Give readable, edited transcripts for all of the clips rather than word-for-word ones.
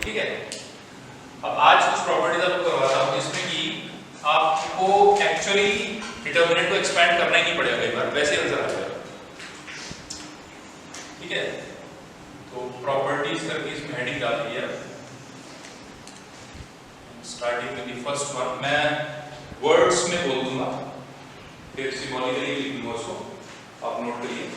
ठीक है। अब आज कुछ प्रॉपर्टीज आपको करवाता हूँ जिसमें कि आपको एक्चुअली डिटर्मिनेंट को एक्सपैंड करना ही नहीं पड़ेगा, कई बार वैसे आंसर आ जाएगा। ठीक है, तो प्रॉपर्टीज करके इसमें हेडिंग डाल दी है। Starting with the first one, मैं वर्ड्स में बोल दूंगा फिर सिंबॉलिकली लिख दूंगा उसको, आप नोट करिए।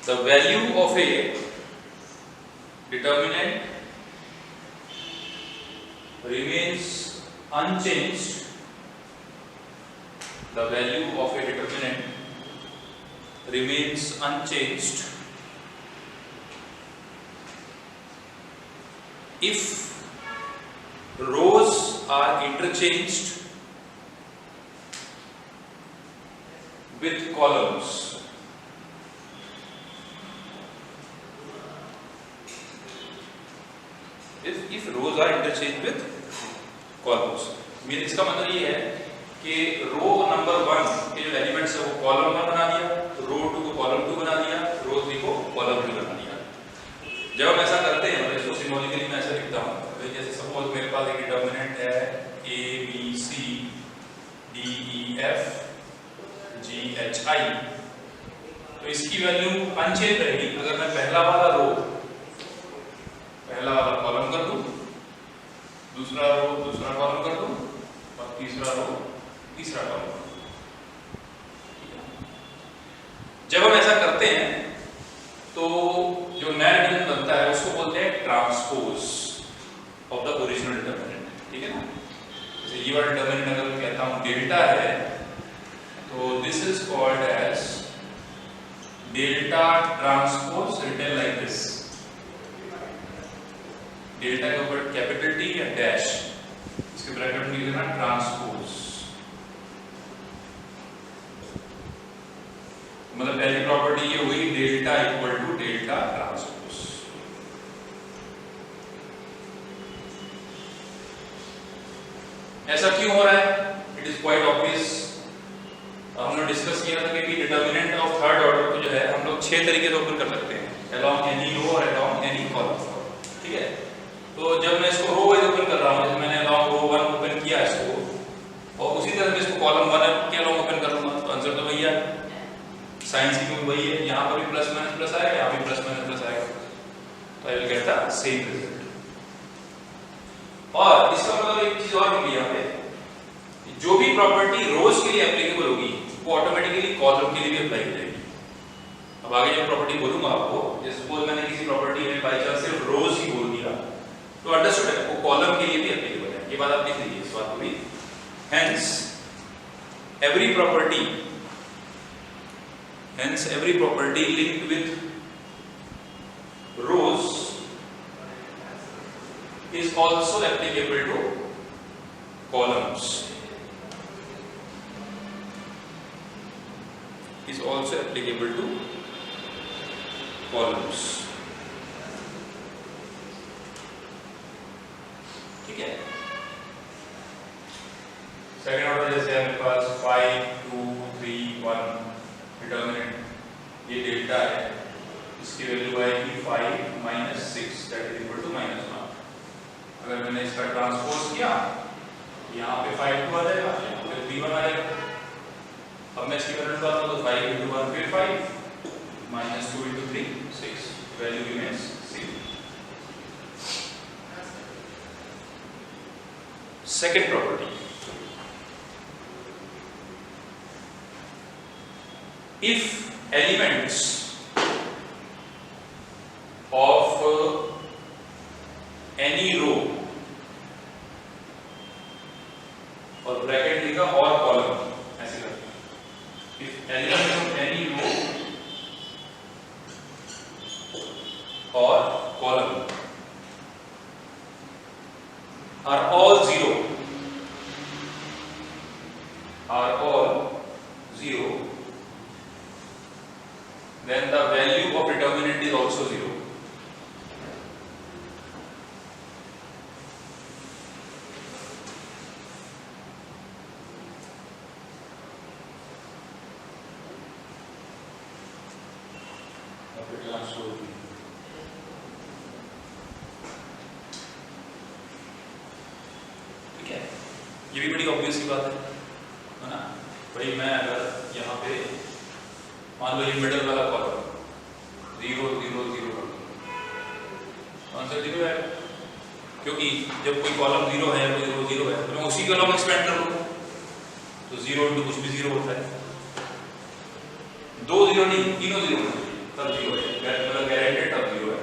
The value of a determinant remains unchanged. The value of a determinant remains unchanged if rows are interchanged with columns. If rows are interchanged with columns, mean इसका मतलब ये है कि रो नंबर 1 के जो एलिमेंट्स है वो कॉलम 1 बना दिया, रो 2 को कॉलम 2 बना दिया, रो 3 को कॉलम 3 बना दिया। जब हम ऐसा करते हैं मतलब इसको सिंबॉलिकली मैं ऐसा लिखता हूँ, तो जैसे सपोज मेरे पास एक डिटर्मिनेंट है a b c d e f g h i, तो इसकी वैल्यू अनचेंज रहेगी अगर मैं पहला वाला कॉलम कर दूं, दूसरा रो दूसरा कॉलम कर दूं और तीसरा रो तीसरा कॉलम कर दूं। जब हम ऐसा करते हैं तो जो नया डिटर्मिनेंट बनता है उसको बोलते हैं transpose of the original determinant. ठीक है ना, जैसे ये वाला डिटर्मिनेंट अगर मैं कहता हूं डेल्टा है तो this is called as delta transpose, written like this. Delta के ऊपर कैपिटल टी या डैश, इसके ब्रैकेट में लिखना ट्रांसपोज। मतलब पहली प्रॉपर्टी ये हुई delta equal to delta transpose. ऐसा क्यों हो रहा है? It is quite obvious. हमने डिस्कस किया था कि डिटर्मिनेंट ऑफ थर्ड ऑर्डर को जो है हम लोग 6 तरीके से ओपन कर सकते हैं, अलोंग एनी रो और अलोंग एनी कॉलम। ठीक है, तो जब मैं इसको रो वाइज ओपन कर रहा हूं, जैसे मैंने अलोंग रो 1 ओपन किया इसको और उसी तरह मैं इसको कॉलम 1 के अलोंग ओपन कर लूंगा, तो आंसर तो वही है, साइन सी में वही है। यहां पर भी प्लस माइनस प्लस आएगा, यहां भी प्लस माइनस प्लस आएगा, तो I will get the same result. और इसका मतलब एक चीज और भी यहां पे, जो भी प्रॉपर्टी रोज के लिए एप्लीकेबल होगी वो ऑटोमेटिकली कॉलम के लिए भी अप्लाई हो जाएगी। अब आगे जो प्रॉपर्टी बोलूंगा आपको, जैसे सपोज मैंने किसी प्रॉपर्टी में बाय चांस सिर्फ रोज ही बोल दिया तो अंडरस्टूड है वो कॉलम के लिए भी एप्लीकेबल है। ये बात आप लिख लीजिए इस बात को भी। Hence every property linked with rows is also applicable to columns, is also applicable to columns। ठीक है, सेकेंड ऑर्डर जैसे हमारे पास 5 2 3 1 डिटर्मिनेंट ये डेल्टा है, इसकी वैल्यू आएगी 5 minus 6 that is equal to -1। अगर मैंने इसका ट्रांसपोज किया यहाँ पे 5 2 आ जाएगा, यहाँ पे 3 1 आ जाएगा। अब मैं इसकी वैल्यू निकालता हूं तो 5 into 1 फिर 5 minus 2 into 3 6, value remains same. Second property, if elements of any row और ब्रैकेट लिखा और कॉलम, ऐसे करते हैं, if elements of any row or column are all zero, then the value of determinant is also zero। सो ठीक है, ये भी बड़ी ऑब्वियस सी बात है ना भाई। मैं अगर यहाँ पे मान लो ये मिडल वाला कॉलम 0 0 0 कर दूं, आंसर 0 है, क्योंकि जब कोई कॉलम 0 है कोई रो 0 है तो मैं उसी के अलॉन्ग एक्सपेंड कर लूँगा, तो 0 इंटू कुछ भी 0 होता है। 2 0 नहीं, तीनों 0 तब 0 है, मतलब गारंटेड तब 0 है।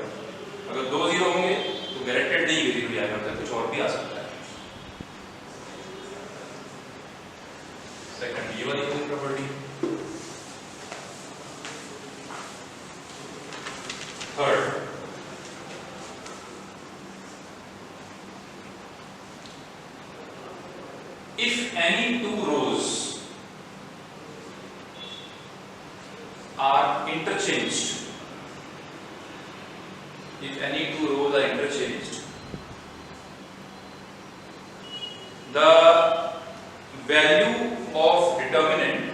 अगर 2 0 होंगे तो गारंटेड नहीं है 0 आएगा, मतलब कुछ और भी आ सकता है। सेकंड ये वाली कोई property. Third, if any two rows are interchanged, if any two rows are interchanged, the value of determinant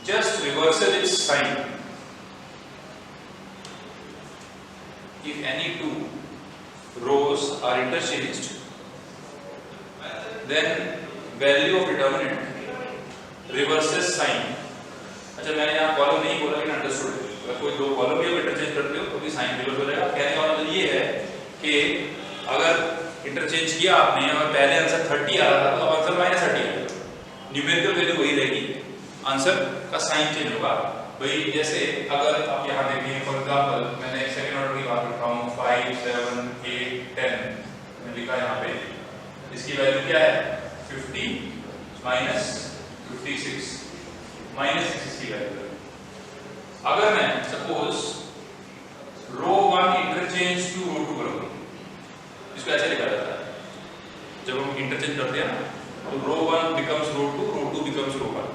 just reverses its sign. If any two rows are interchanged, then value of determinant reverses sign. अच्छा, मैंने यहाँ column नहीं बोला लेकिन understood, अगर कोई दो column भी इंटरचेंज करते हो तो भी साइन रिवर्स हो जाएगा। कहने का मतलब ये है कि अगर इंटरचेंज किया आपने और पहले आंसर 30 आ रहा था तो आंसर -30 आएगा, न्यूमेरिकल वैल्यू वही रहेगी, आंसर का साइन चेंज होगा। भाई जैसे अगर आप यहाँ देखें फॉर एग्जांपल, मैंने सेकंड ऑर्डर की बात करता हूँ 5 7 8 10 मैंने लिखा यहाँ पे, इसकी वैल्यू क्या है 50 माइनस 56 माइनस 6 की वैल्यू। अगर मैं सपोज रो 1 इंटरचेंज टू रो 2 करूँ, इसको ऐसे लिखा जाता है, जब हम इंटरचेंज करते हैं तो रो 1 बिकम्स रो 2 बिकम्स रो 1,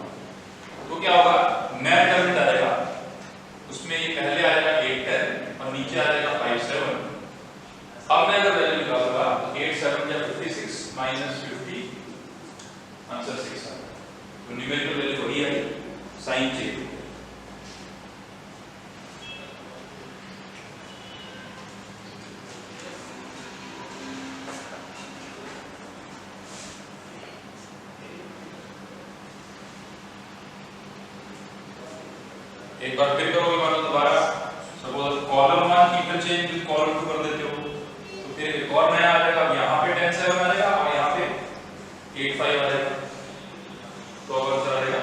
तो क्या होगा नया टर्म आएगा, उसमें ये पहले आएगा 8 10 और नीचे आएगा 5 7। अब मैं अगर वैल्यू निकालूंगा 8 7 या 56 माइनस 50, आंसर 6 आएगा। तो न्यूमेरिकल वैल्यू वही है, साइन चेंज। एक बार फिर करोगे मानो दोबारा, suppose column 1 interchange with column 2 कर देते हो तो फिर एक और नया आ जाएगा, यहाँ पे 10 7 आ जाएगा और यहाँ पे 8 5 आ जाएगा, तो अब आंसर आ जाएगा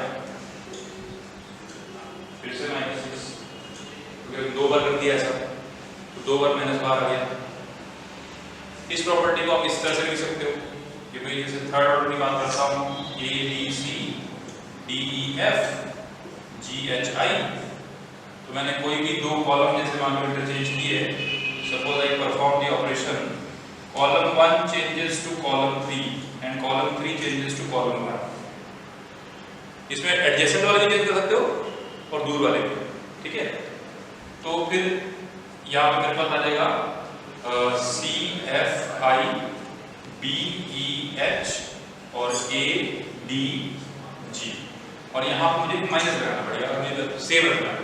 फिर से -6, क्योंकि 2 बार कर दिया ऐसा तो 2 बार माइनस बाहर आ गया। इस प्रॉपर्टी को आप इस तरह से लिख सकते हो कि भाई जैसे थर्ड ऑर्डर की बात करता हूँ A B C D E F G H I, तो मैंने कोई भी दो कॉलम जैसे मान लो इंटरचेंज किए, suppose I perform the operation column 1 changes to column 3 and column 3 changes to column 1। इसमें एडजेसेंट वाले भी चेंज कर सकते हो और दूर वाले भी, ठीक है। तो फिर यहाँ पे मेरे पास आ जाएगा C F I B E H और A D G, और यहाँ पर मुझे माइनस लगाना पड़ेगा, मुझे सेव रखना है,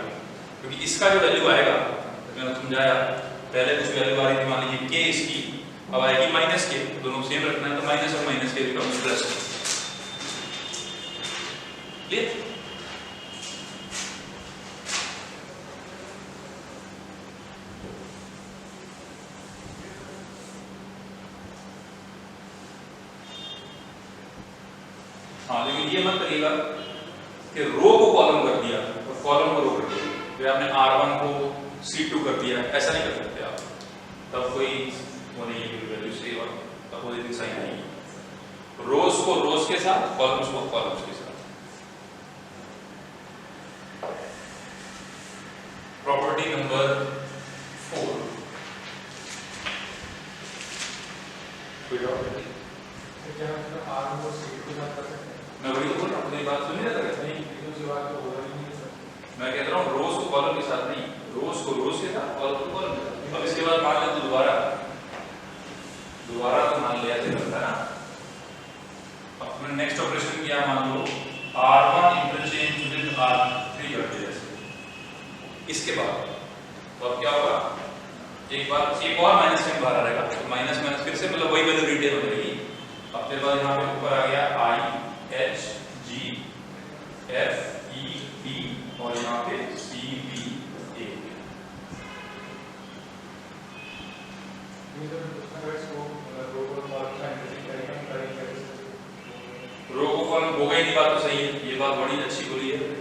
क्योंकि इसका जो वैल्यू आएगा मैंने समझाया पहले कुछ वैल्यू आ रही थी, मान लीजिए के इसकी, अब आएगी माइनस के, दोनों सेम रखना है तो माइनस और माइनस के बिकम्स प्लस। क्लियर? हाँ, लेकिन ये मत करिएगा कि रो को कॉलम कर दिया और कॉलम को रो कर दिया, फिर आपने R1 को C2 कर दिया, ऐसा नहीं कर सकते आप, तब कोई वो नहीं है वैल्यू से और अपोजिट साइन नहीं है। रोज को रोज के साथ, कॉलम्स को कॉलम्स के साथ। प्रॉपर्टी नंबर 4, कोई डाउट नहीं? क्या मतलब R1 को C2 के साथ कर सकते हैं? मैं वही बोल रहा हूँ, मेरी बात सुनिए ना, नहीं इनकी बात तो हो रही नहीं सर। मैं कह रहा हूँ रोज को कॉलम के साथ नहीं, रोज को रोज के साथ, कॉलम को कॉलम के साथ। अब इसके बाद मान ले तो दोबारा तो मान लिया ऐसे करता है ना। अब मैंने नेक्स्ट ऑपरेशन किया, मान लो R1 इंटरचेंज विद R3 घटते जैसे। इसके बाद तो अब क्या होगा, एक बार एक और माइनस साइन बाहर आ जाएगा, तो माइनस माइनस फिर से मतलब वही वैल्यू रिटेन हो जाएगी। अब फिर बाद यहाँ पे ऊपर आ गया I H G F E B और यहाँ पे C B A। रो को कॉलम होगा ही नहीं, बात तो सही है, ये बात बड़ी अच्छी बोली है।